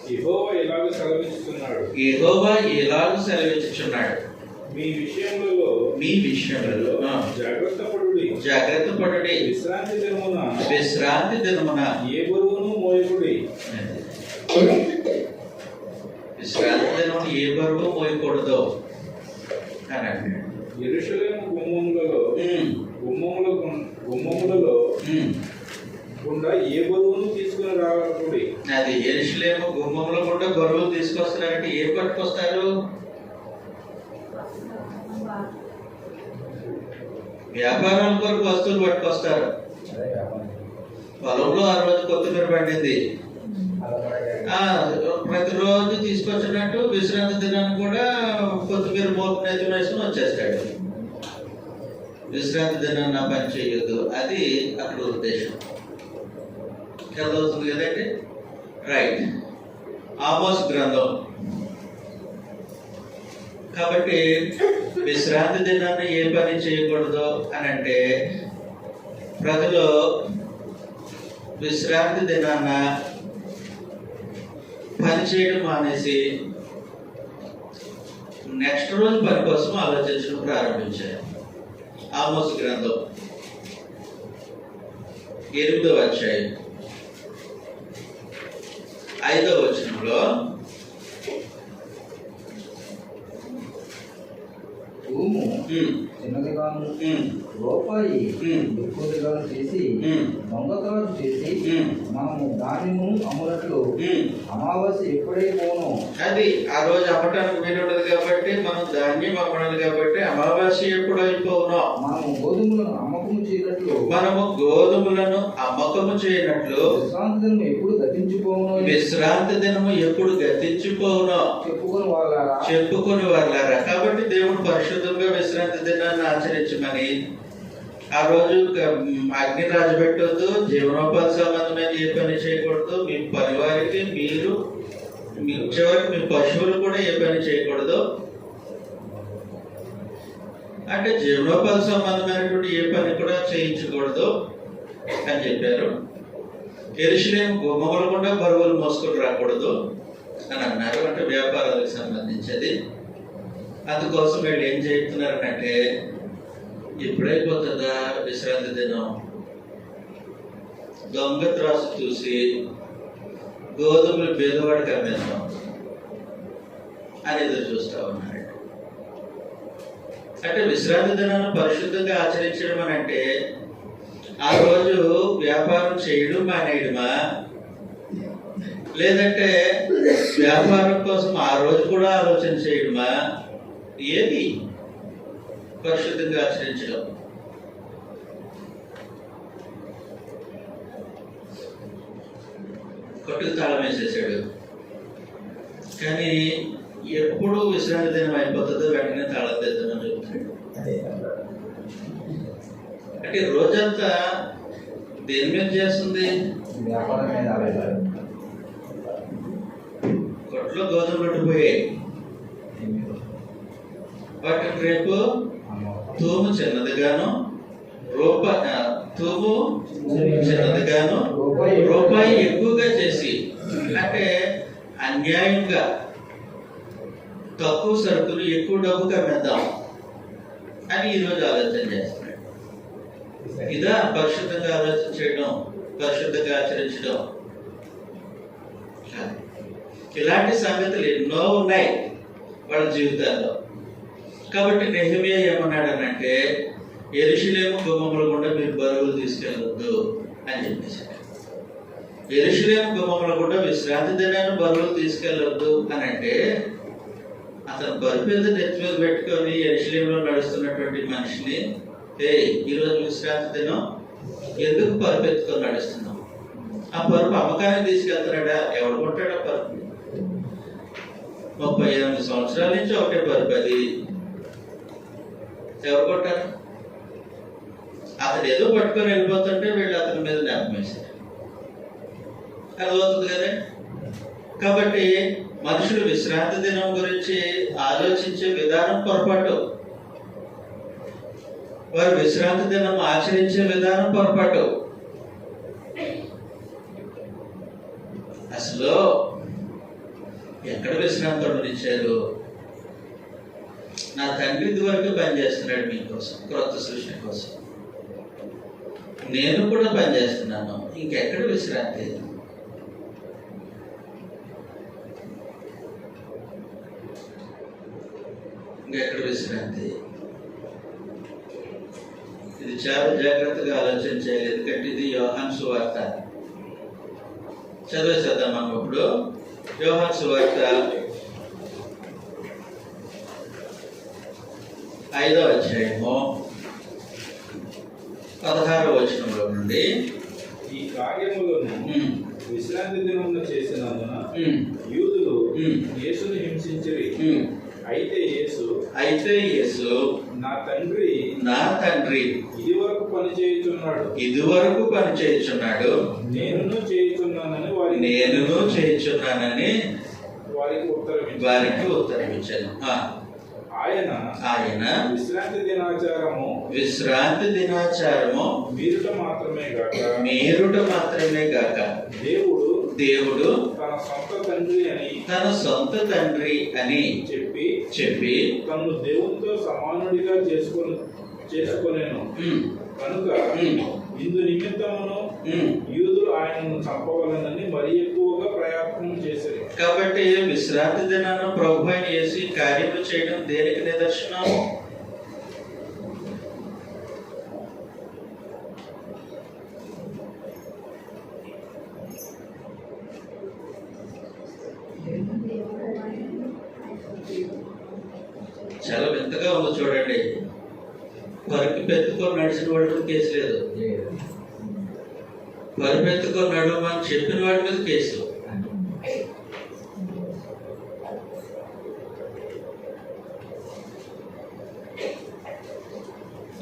యెహోవా ఇలాగ సెలవిస్తున్నాడు, మీ విషయములలో జాగ్రత్త పడుడి. విశ్రాంతి దినమున ఏ బరువును మోయకుడి. విశ్రాంతి దినమున ఏ బరువు మోయకూడదు అని అంటాడు. యెరూషలేము గుమ్మములలో గుండా ఏ బరువును తీసుకుని రాకూడి. అది యెరూషలేము గుమ్మముల గుండా బరువులు తీసుకొస్తున్నారంటే ఏం పట్టుకొస్తారు? వ్యాపారాల కొరకు వస్తువులు పట్టుకొస్తారు. పొలంలో ఆ రోజు కొత్తిమీర పండింది, ప్రతిరోజు తీసుకొచ్చినట్టు విశ్రాంతి దినాన్ని కూడా కొత్తిమీర మోపు నేతి వేసుకుని వచ్చేస్తాడు. విశ్రాంతి దినాన్ని పని చేయొద్దు, అది అక్కడ ఉద్దేశం. చదువుతుంది కదండి, రైట్. ఆమోస్ గ్రంథం. కాబట్టి విశ్రాంతి దినాన్ని ఏ పని చేయకూడదు అని అంటే ప్రజలు విశ్రాంతి దినాన్న పని చేయడం మానేసి నెక్స్ట్ రోజు పని కోసం ఆలోచించడం ప్రారంభించారు. ఆమోస్ గ్రంథం 8వ అధ్యాయం 5వ వచనంలో భూము చిన్నదిగాను రూపాయి ఎక్కువగా చేసి దొంగతనాలు చేసి మనము దానిని అమ్మునట్లు అమావాస్య ఎప్పుడే పోను. అది ఆ రోజు అమ్మటానికి వీలు ఉండదు కాబట్టి మనం ధాన్యం అమ్మడాలి కాబట్టి అమావాస్య ఎప్పుడు అయిపోవునో మనము గోధుమలను అమ్మకము చేయనట్లు విశ్రాంతి దినము ఎప్పుడు గతించిపోవునో చెప్పుకొని వాళ్ళారా. కాబట్టి దేవుడు పరిశుద్ధంగా విశ్రాంతి దినాన్ని ఆచరించమని ఆ రోజు అగ్ని రాజబెట్టొద్దు, జీవనోపాధి సంబంధమైన ఏ పని చేయకూడదు, మీ పరివారికి మీరు చివరికి మీ పశువులు కూడా ఏ పని చేయకూడదు అంటే జీవనోపాధి సంబంధమైనటువంటి ఏ పని కూడా చేయించకూడదు అని చెప్పారు. యెరూషలేము గుమ్మముల గుండా బరువులు మోసుకొని రాకూడదు అని అన్నారు. అంటే వ్యాపారాలకు సంబంధించేది. అందుకోసం వీళ్ళు ఏం చేస్తున్నారంటే ఎప్పుడైపోతుందా విశ్రాంతి దినం, దొంగ త్రాసు చూసి గోధుమలు పేదవాడికి అమ్మేద్దాం అని ఎదురు చూస్తూ ఉన్నాడు. అంటే విశ్రాంతి దినాన్ని పరిశుద్ధంగా ఆచరించడం అని అంటే ఆ రోజు వ్యాపారం చేయడం మానేయడమా, లేదంటే వ్యాపారం కోసం ఆ రోజు కూడా ఆలోచన చేయడమా? ఏది పరిశుద్ధంగా ఆచరించడం? కొట్టుకు తాళం వేసేసాడు, కానీ ఎప్పుడు విశ్రాంతి దినం అయిపోతుందో వెంటనే తాళం తెద్దామని చెప్తున్నాడు. అంటే రోజంతా దేని మీద చేస్తుంది? వ్యాపారం మీద. కొట్లో గోధుమలు ఉండిపోయాయి, వాటిని రేపు తూము చిన్నదిగాను తూము చిన్నదిగాను రూపాయి ఎక్కువగా చేసి, అంటే అన్యాయంగా తక్కువ సరుకులు ఎక్కువ డబ్బుకి అమ్మేద్దాం అని ఈరోజు ఆలోచన చేస్తున్నాడు. ఇదా పరిశుద్ధంగా ఆలోచన చేయడం, పరిశుద్ధంగా ఆచరించడం? ఇలాంటి సంగతులు ఎన్నో ఉన్నాయి వాళ్ళ జీవితాల్లో. కాబట్టి నెహెమ్యా ఏమన్నాడనంటే, యెరూషలేము గుమ్మముల గుండా మీరు బరువులు తీసుకెళ్ళవద్దు అని చెప్పేశాడు. యెరూషలేము గుమ్మముల గుండా విశ్రాంతి దినాన్ని బరువులు తీసుకెళ్ళవద్దు అని అంటే, అతను బరువు మీద నెత్తి మీద పెట్టుకొని యెరూషలేములో నడుస్తున్నటువంటి మనిషిని, ఈరోజు విశ్రాంతి దినం ఎందుకు పరుపు ఎత్తుకొని నడుస్తున్నాం? ఆ పరుపు అమ్మకానికి తీసుకెళ్తున్నాడా? ఎవడు కొంటాడా పరుపు? 38 సంవత్సరాల నుంచి ఒకటే పరుపు, అది ఎవరు కొంటారు? అతడు ఏదో పట్టుకొని వెళ్ళిపోతుంటే వీళ్ళు అతని మీద జ్ఞాపకం వేశారు. అర్థమవుతుంది కదా? కాబట్టి మనుషులు విశ్రాంతి దినం గురించి ఆలోచించే విధానం పొరపాటు, వారు విశ్రాంతి దినం ఆచరించే విధానం పొరపాటు. అసలు ఎక్కడ విశ్రాంతి ఉండనిచ్చారు? నా తండ్రి ఇదివరకు పనిచేస్తున్నాడు మీకోసం, క్రొత్త సృష్టి కోసం. నేను కూడా పనిచేస్తున్నాను, ఇంకెక్కడ విశ్రాంతి? ఇంకెక్కడ విశ్రాంతి? ఇది చాలా జాగ్రత్తగా ఆలోచన చేయాలి. ఎందుకంటే ఇది యోహాను సువార్త. చదివేసేద్దాం మనం ఇప్పుడు. యోహాను సువార్త 5వ అధ్యాయము 16వ వచనంలో నుండి, ఈ కార్యములను విశ్రాంతి దినమున చేసినందున యూదులు యేసును హింసించిరి. అయితే యేసు నా తండ్రి ఇదివరకు పని చేయుచున్నాడు, నేనును చేయుచున్నానని వారికి ఉత్తరమిచ్చాను. ఆయన విశ్రాంతి దినాచారము మీరుట మాత్రమే గాక దేవుడు తన సొంత తండ్రి అని చెప్పి తను దేవునితో సమానుడిగా చేసుకొనేను కనుక ఇందు నిమిత్తమును యూదులు ఆయనను చంపవలనని మరి ఎక్కువగా ప్రయత్నం చేశారు. కాబట్టి విశ్రాంతి దినాన ప్రభు అయిన యేసు కార్యములు చేయడం దేనికి నిదర్శనం? చాలా వింతగా ఉంది చూడండి. పరుపు పెట్టుకొని నడిచిన వాడి మీద కేసు లేదు, పరుపు ఎత్తుకొని నడవమని చెప్పిన వాడి మీద కేసు.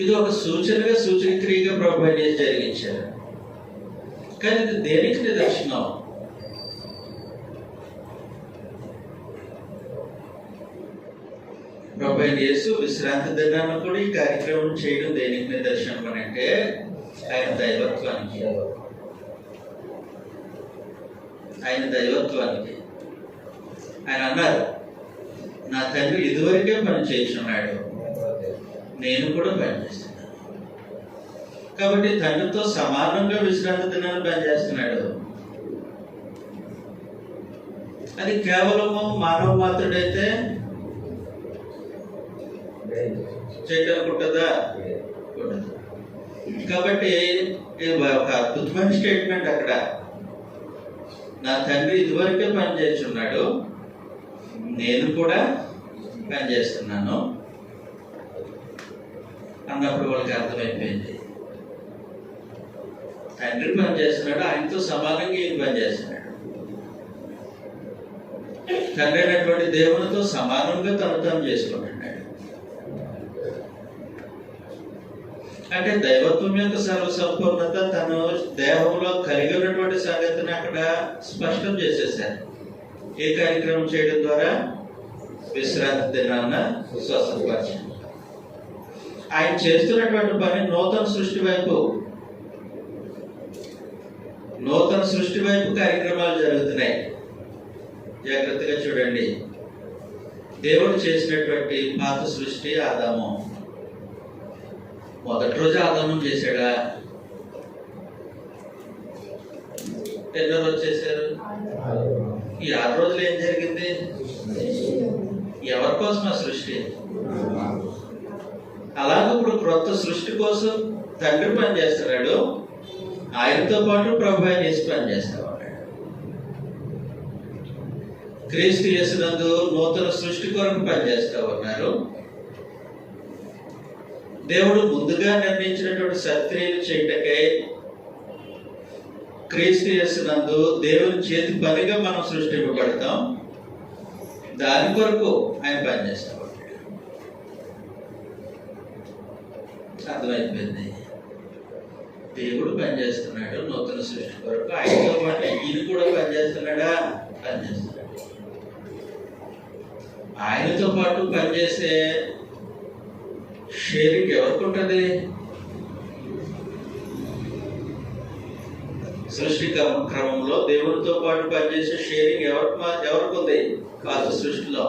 ఇది ఒక సూచనక్రియగా ప్రభు జరిగించారు. కానీ ఇది దేనికి నిదర్శనం? ప్రభు యేసు విశ్రాంతి దినాన్ని కూడా ఈ కార్యక్రమం చేయడం దేనికి నిదర్శనం అని అంటే, ఆయన దైవత్వానికి. ఆయన అన్నారు, నా తండ్రి ఇదివరకే పని చేస్తున్నాడు, నేను కూడా పనిచేస్తున్నాను. కాబట్టి తండ్రితో సమానంగా విశ్రాంతి దినాన్ని పనిచేస్తున్నాడు. అది కేవలము మానవ మాత్రుడైతే చేయడానికి ఉంటుందా? ఉండదు. కాబట్టి ఒక అద్భుతమైన స్టేట్మెంట్ అక్కడ. నా తండ్రి ఇదివరకే పనిచేస్తున్నాడు, నేను కూడా పనిచేస్తున్నాను అన్నప్పుడు వాళ్ళకి అర్థమైపోయింది. తండ్రి పనిచేస్తున్నాడు, ఆయనతో సమానంగా ఈయన పనిచేస్తున్నాడు. తండ్రి అయినటువంటి దేవునితో సమానంగా తను చేసుకుంటున్నాడు. అంటే దైవత్వం యొక్క సర్వసంపూర్ణత తను దేహంలో కలిగి ఉన్నటువంటి సంగతిని అక్కడ స్పష్టం చేసేసారు. ఏ కార్యక్రమం చేయడం ద్వారా? విశ్రాంతి దినాన స్వస్థపరిచారు. ఆయన చేస్తున్నటువంటి పని నూతన సృష్టి వైపు, నూతన సృష్టి వైపు కార్యక్రమాలు జరుగుతున్నాయి. జాగ్రత్తగా చూడండి. దేవుడు చేసినటువంటి పాత సృష్టి ఆదాము. మొదటి రోజు ఆదాము చేశాడా? ఎన్నో రోజు చేశారు? ఈ 6 రోజులు ఏం జరిగింది? ఎవరి కోసం ఆ సృష్టి? అలాగే ఇప్పుడు క్రొత్త సృష్టి కోసం తండ్రి పని చేస్తున్నాడు, ఆయనతో పాటు ప్రభు ఆయన యేసు పని చేస్తా ఉన్నాడు. క్రీస్తు యేసునందు నూతన సృష్టి కొరకు పనిచేస్తా ఉన్నారు. దేవుడు ముందుగా నిర్ణయించినటువంటి సత్క్రియలు చేయటకై క్రీస్తు యేసునందు దేవుని చేతి పనిగా మనం సృష్టింపబడతాం. దాని కొరకు ఆయన పనిచేస్తా ఉన్నాడు. అర్థమైపోయింది. దేవుడు పనిచేస్తున్నాడు నూతన సృష్టి కొరకు, ఆయనతో పాటు ఈయన కూడా పనిచేస్తున్నాడా? పనిచేస్తున్నాడు. ఆయనతో పాటు పనిచేసే షేరింగ్ ఎవరికి ఉంటుంది? సృష్టి క్రమంలో దేవునితో పాటు పనిచేసే షేరింగ్ ఎవరికి ఉంది? పాత సృష్టిలో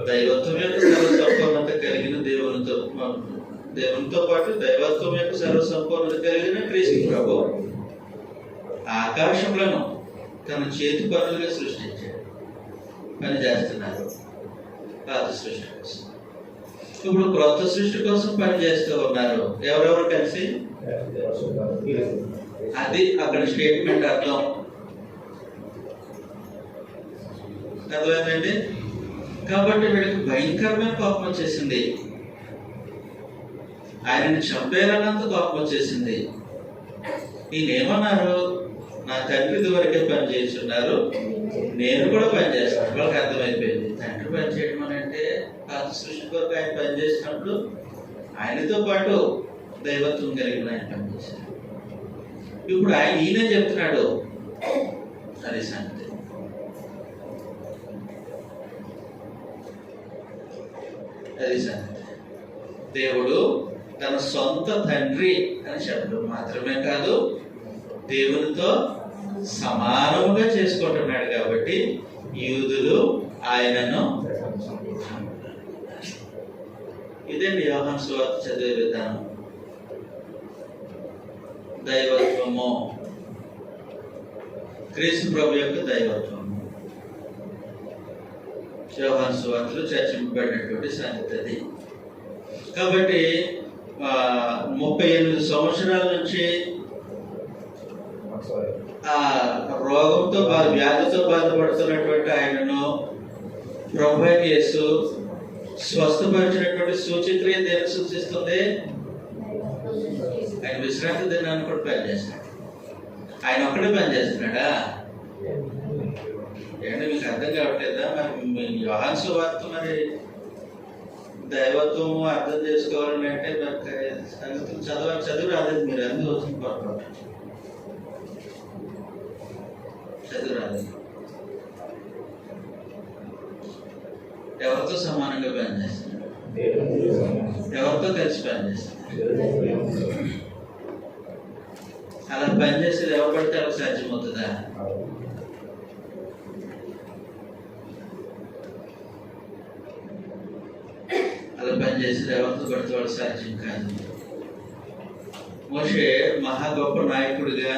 దైవత్వం యొక్క సర్వసంపూర్ణత కలిగిన దేవునితో పాటు దైవత్వం యొక్క సర్వసంపూర్ణత కలిగిన క్రీస్తు ప్రభు ఆకాశములను తన చేతి పనులుగా సృష్టించాడు, పని చేస్తున్నారు పాత సృష్టి కోసం. ఇప్పుడు క్రొత్త సృష్టి కోసం పని చేస్తూ ఉన్నారు. ఎవరెవరు కలిసి? అది అక్కడ స్టేట్మెంట్ అర్థం. అర్థమైందండి? కాబట్టి వీడికి భయంకరమైన కోపం వచ్చేసింది. ఆయనని చంపేయాలన్నంత కోపం వచ్చేసింది. నేనేమన్నారు? నా తండ్రి ఇదివరకే పని చేస్తున్నారు, నేను కూడా పని చేస్తాను. వాళ్ళకి అర్థమైపోయింది. తండ్రి పని చేయడం అని అంటే పాత సృష్టి కొరకు ఆయన పని చేసినప్పుడు ఆయనతో పాటు దైవత్వం కలిగిన ఆయన పనిచేశాడు. ఇప్పుడు ఈయనే చెప్తున్నాడు. అది సంగతి. అది సంగతి. దేవుడు తన సొంత తండ్రి అని చెప్పడం మాత్రమే కాదు, దేవునితో సమానముగా చేసుకుంటున్నాడు. కాబట్టి యూదులు ఆయనను, ఇదండి యోహాను సువార్త చదివే విధానం. దైవత్వము, క్రీస్తు ప్రభు యొక్క దైవత్వము యోహాను సువార్తలో చర్చింపబడినటువంటి సంగతి అది. కాబట్టి 38 సంవత్సరాల నుంచి ఆ రోగంతో వ్యాధితో బాధపడుతున్నటువంటి ఆయనను ప్రభు యేసు స్వస్థపరిచినటువంటి సూచక్రియ దేని సూచిస్తుంది? ఆయన విశ్రాంతి దినాన్ని కూడా పనిచేస్తున్నాడు. ఆయన ఒక్కడే పనిచేస్తున్నాడా? ఏంటంటే మీకు అర్థం కావట్లేదా? మరి యోహాను సువార్త మరి దైవత్వము అర్థం చేసుకోవాలని అంటే మరి సంగతులు చదువు రాలేదు. మీరు అందుకు వచ్చిన పొరపాటు చదువు రాలేదు. ఎవరితో సమానంగా పనిచేస్తున్నాడు? ఎవరితో కలిసి పనిచేస్తున్నాడు? అలా పనిచేసేది ఎవరు పడితే అలా సాధ్యమవుతుందా? అలా పనిచేసేది ఎవరితో పడితే వాడు సాధ్యం కాదు. మోషే మహా గొప్ప నాయకుడిగా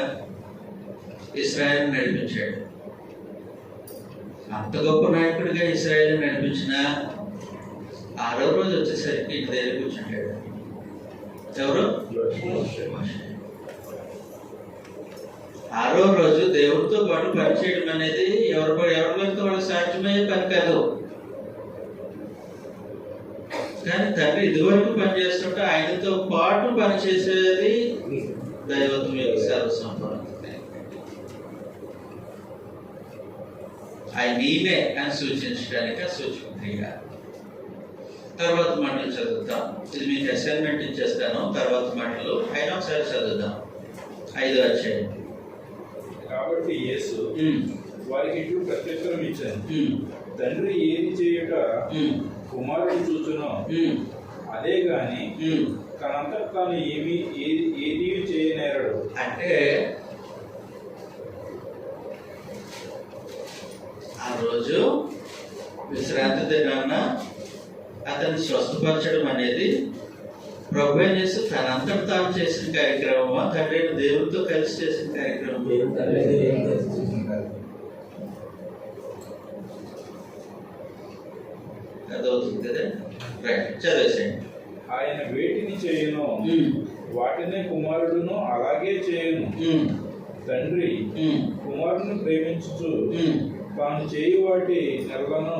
ఇశ్రాయేలు నడిపించాడు. అంత గొప్ప నాయకుడిగా ఇశ్రాయేలు నడిపించిన 6వ రోజు వచ్చేసరికి ఇంటి దగ్గర కూర్చుంటాడు. ఎవరు? 6వ రోజు దేవుడితో పాటు పనిచేయడం అనేది ఎవరితో వాళ్ళకి సాధ్యమయ్యే పని కాదు. కానీ తండ్రి ఇదివరకు పనిచేస్తుంటే ఆయనతో పాటు పనిచేసేది దైవత్వం యొక్క సర్వసంపూర్ణత. ఆయన ఈయనే అని సూచించడానికి సూచక్రియ. తర్వాత మాటలు చదువుతాం. ఇది మీకు అసైన్మెంట్ ఇచ్చేస్తాను. తర్వాత మాటలు అయినా ఒకసారి చదువుదాం. 5వ అధ్యాయం. కాబట్టి యేసు వారికి ఇట్లు ప్రత్యుత్తరం ఇచ్చాను, తండ్రి ఏది చేయుట కుమారుడు చూచునో అదే గాని తనంతట తాను ఏది చేయనేరడు. అంటే రోజు విశ్రాంతి దినాన్న అతన్ని స్వస్థపరచడం అనేది ప్రభువైన యేసు తనంతట తాను చేసిన కార్యక్రమమా, తండ్రి అయిన దేవునితో కలిసి చేసిన కార్యక్రమం? అదవుతుంది కదా. రైట్, చదివేసేయండి. ఆయన వేటిని చేయును వాటినే కుమారుడును అలాగే చేయును. తండ్రి కుమారుని ప్రేమించుచు తాను చేయు వాటి నెరలను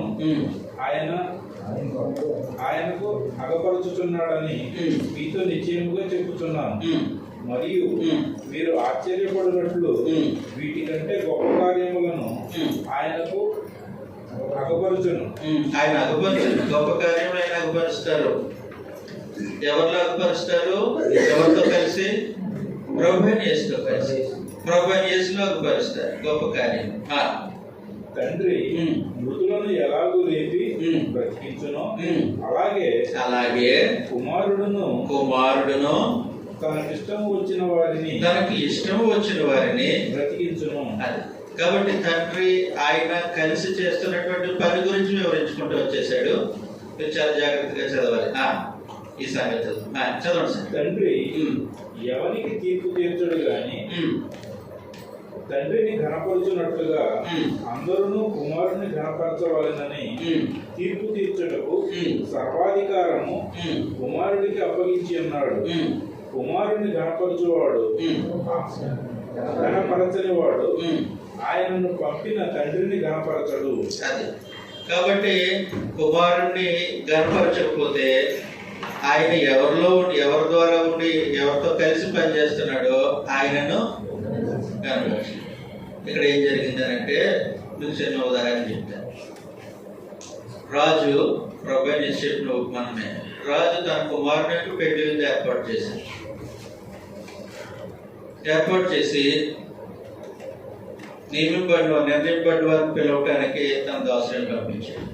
ఆయనకు అగపరుచుచున్నాడని మీతో నిశ్చయముగా చెప్పుచున్నాను. మరియు మీరు ఆశ్చర్యపడినట్లు వీటికంటే గొప్ప కార్యములను ఆయనకు అగపరుచును. ఆయన అగపరుచును, గొప్ప కార్యములు ఆయన అగపరుస్తారు. ఎవరిలో అగపరుస్తారు? ఎవరితో కలిసి? ప్రభువైన యేసుతో కలిసి. ప్రభువైన యేసులో అగపరుస్తారు గొప్ప కార్యం. తండ్రి మృతులను ఎలాగూ లేపి బ్రతికించునో అలాగే కుమారుడును తనకి ఇష్టము వచ్చిన వారిని బ్రతికించును. కాబట్టి తండ్రి ఆయన కలిసి చేస్తున్నటువంటి పని గురించి వివరించుకుంటూ వచ్చేసాడు. మీరు చాలా జాగ్రత్తగా చదవాలి ఈ సంగతి. చదవండి సార్. తండ్రి ఎవరికి తీర్పు తీర్చడు గాని తండ్రిని ఘనపరచున్నట్లుగా అందరూ కుమారుని ఘనపరచవాలని తీర్పు తీర్చుటకు సర్వాధికారము కుమారుడికి అప్పగించి ఉన్నాడు. కుమారుని ఘనపరచువాడు ఘనపరచని వాడు ఆయనను పంపిన తండ్రిని ఘనపరచడు. అది కాబట్టి కుమారుణ్ణి ఘనపరచకపోతే ఆయన ఎవరి ద్వారా ఉండి ఎవరితో కలిసి పనిచేస్తున్నాడో ఆయనను కనపరచు. ఇక్కడ ఏం జరిగిందనంటే మీకు చిన్న ఉదాహరణ చెప్తాను. రాజు ప్రభువైన యేసు చెప్పిన ఉపమానమే. రాజు తన కుమారునికి పెళ్లి విందు ఏర్పాటు చేసి నిర్ణయింపబడిన వారిని పిలవటానికి తన దాసులను పంపించాడు.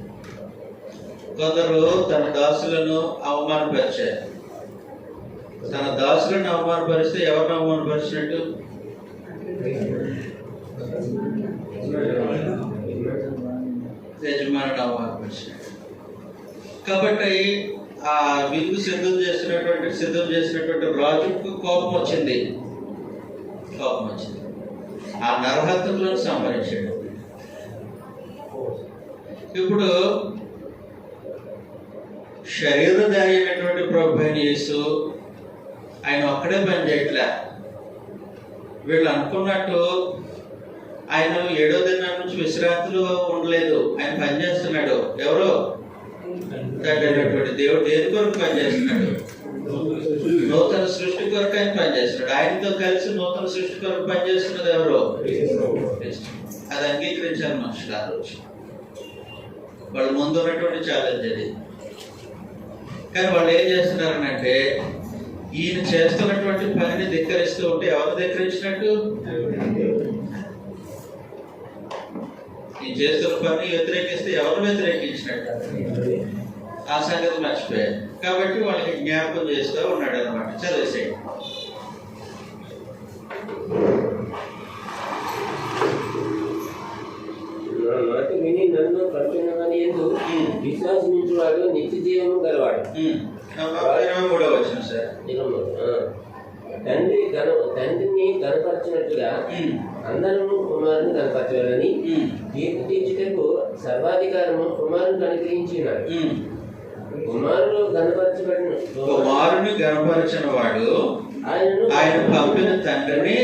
కొందరు తన దాసులను అవమానపరిచారు. తన దాసులను అవమానపరిస్తే ఎవరిని అవమానపరిచినట్టు? యజమానుడు అవమానపరిచినట్టు. కాబట్టి ఆ విందు సిద్ధం చేసినటువంటి రాజుకు కోపం వచ్చింది. ఆ నరహత్తులను సంహరించాడు. ఇప్పుడు శరీరధారి అయినటువంటి ప్రభువైన యేసు ఆయన ఒక్కడే పని చేయట్లే. వీళ్ళు అనుకున్నట్టు ఆయన 7వ దినం నుంచి విశ్రాంతిలో ఉండలేదు. ఆయన పనిచేస్తున్నాడు. ఎవరు? తండ్రి అయినటువంటి దేవుడు దేని కొరకు పనిచేస్తున్నాడు? నూతన సృష్టి కొరకు ఆయన పనిచేస్తున్నాడు. ఆయనతో కలిసి నూతన సృష్టి కొరకు పనిచేస్తున్నది ఎవరు? అది అంగీకరించారు మనుషులు ఆ రోజు. వాళ్ళు ముందు ఉన్నటువంటి ఛాలెంజ్ అది. కానీ వాళ్ళు ఏం చేస్తున్నారనంటే ఈయన చేస్తున్నటువంటి పనిని ధిక్కరిస్తూ ఉంటే ఎవరు ధిక్కరించినట్టు? ఈయన చేస్తున్న పని వ్యతిరేకిస్తే ఎవరు వ్యతిరేకించినట్టు? ఆ సంగతి మర్చిపోయారు. కాబట్టి వాళ్ళకి జ్ఞాపకం చేస్తూ ఉన్నాడు అనమాట. చదివేసేయండి. మాట విని నన్ను పంపినవని విశ్వాసించువాడు నిత్య జీవము గలవాడు. 23వ వచనం సార్. తండ్రిని కనపరచినట్లుగా అందరూ కుమారుని కనపరచాలని తీర్పు తీర్చుటకు సర్వాధికారము కుమారుని అనుగ్రహించినాడు. కుమారుని గణపరచిన వాడు ఆయన పంపిన తండ్రిని.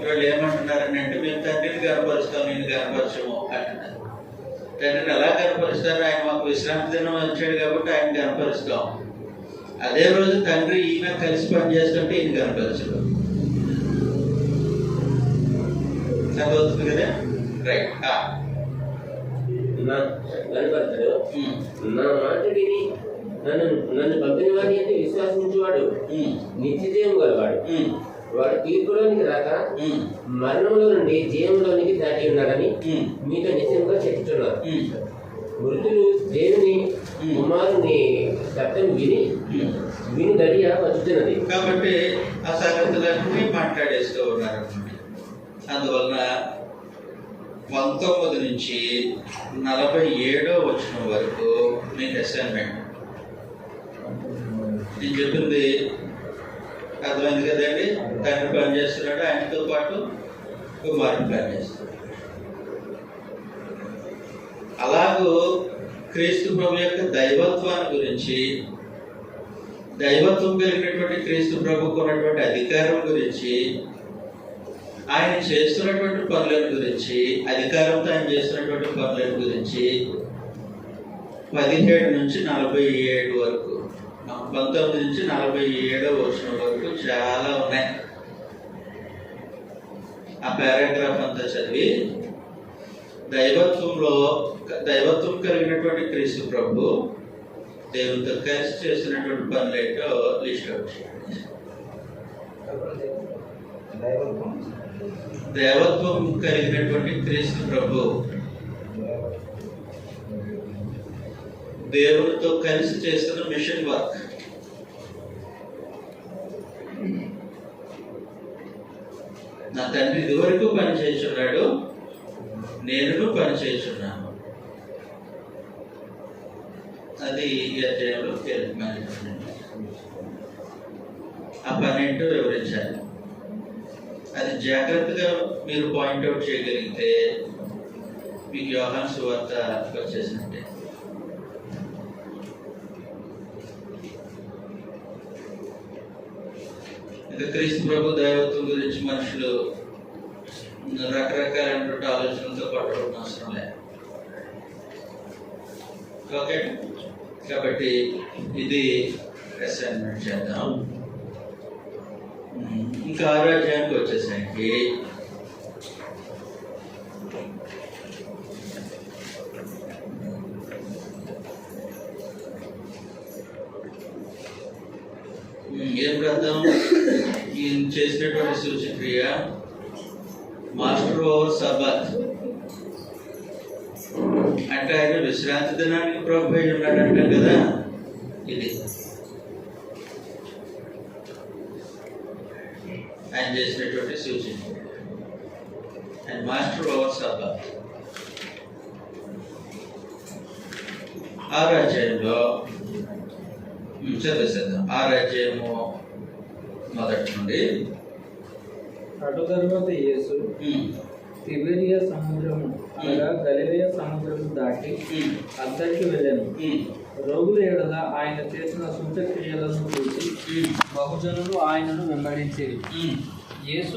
వీళ్ళు ఏమంటున్నారని అంటే మేము తండ్రిని గణపరుస్తాం, నేను గణపరచము అంటున్నారు. తండ్రిని ఎలా గణపరుస్తారు? ఆయన మాకు విశ్రాంతి దినం వచ్చాడు కాబట్టి ఆయన గణపరుస్తాం. అదే రోజు తండ్రి ఈయన కలిసి పనిచేస్తుంటే ఈయన గణపరచడు. చదువుతుంది కదా. రైట్. కనపడతాడు. నా మాట విని నన్ను పంపిన వాడిని అంటే విశ్వాసించువాడు నిత్య జీవం గలవాడు. వాడు తీర్పులోనికి రాక మరణంలో నుండి జీవంలోనికి దాటి ఉన్నాడని మీతో నిశ్చయంగా చెప్తున్నారు. మృతులు దేవుని కుమారుని శబ్దం విని గడియ వచ్చుతున్నది. కాబట్టి ఆ సంగతులన్నీ మాట్లాడేస్తూ ఉన్నారు. అందువలన 19 నుంచి 47వ వచనం వరకు మీకు అసైన్మెంట్. నేను చెప్పింది అర్థమైంది కదండి. తండ్రి పని చేస్తున్నాడు, ఆయనతో పాటు కుమారుడు పని చేస్తున్నాడు. అలాగూ క్రీస్తు ప్రభు యొక్క దైవత్వాన్ని గురించి, దైవత్వం కలిగినటువంటి క్రీస్తు ప్రభుకు ఉన్నటువంటి అధికారం గురించి, ఆయన చేస్తున్నటువంటి పనుల గురించి, అధికారంతో ఆయన చేస్తున్నటువంటి పనుల గురించి 17 నుంచి 47 వరకు, 19 నుంచి 47వ వచనం వరకు చాలా ఉన్నాయి. ఆ పారాగ్రాఫ్ అంతా చదివి దైవత్వం కలిగినటువంటి క్రీస్తు ప్రభు దేవునితో కలిసి చేస్తున్నటువంటి పనులు ఏంటో లిస్ట్ అవుట్ చేయండి. దైవత్వం కలిగినటువంటి క్రీస్తు ప్రభు దేవునితో కలిసి చేస్తున్న మిషన్ వర్క్. నా తండ్రి ఇదివరకు పని చేస్తున్నాడు, నేను పని చేస్తున్నాను. అది ఈ అధ్యాయంలో కీలకమైనటువంటి ఆ పని ఏంటో వివరించాలి. అది జాగ్రత్తగా మీరు పాయింట్అవుట్ చేయగలిగితే మీకు యోహాను సువార్త వచ్చేసినట్టే. ఇంకా క్రీస్తు ప్రభు దైవత్వం గురించి మనుషులు రకరకాలైనటువంటి ఆలోచనలతో పట్టుకోవడం అవసరం లేదు. ఓకే, కాబట్టి ఇది అసైన్మెంట్ చేద్దాం. ఇంకా 6వ అధ్యాయానికి వచ్చేసరికి ఏం రాద్దాం? ఈయన చేసినటువంటి సూచక్రియ మాస్టర్ ఓవర్ సబ్బాత్ అంటే ఆయన విశ్రాంతి దినానికి ప్రభు అయి ఉన్నాడు అంటాం కదా. ఇది ఆయన చేసినటువంటి సూచన. ఆయన మాస్టర్ ఓవర్ సబ్బాత్. 6వ అధ్యాయంలో చదివేసేద్దాం. 6వ అధ్యాయము మొదటి నుండి. అటు తరువాత యేసు తిబెరియా సముద్రము అనగా గలిలయ సముద్రము దాటి అద్దరికి వెళ్ళాను. రోగుల ఎడల ఆయన చేసిన సూచక్రియలను చూసి బహుజనులు ఆయనను వెంబడించేది. యేసు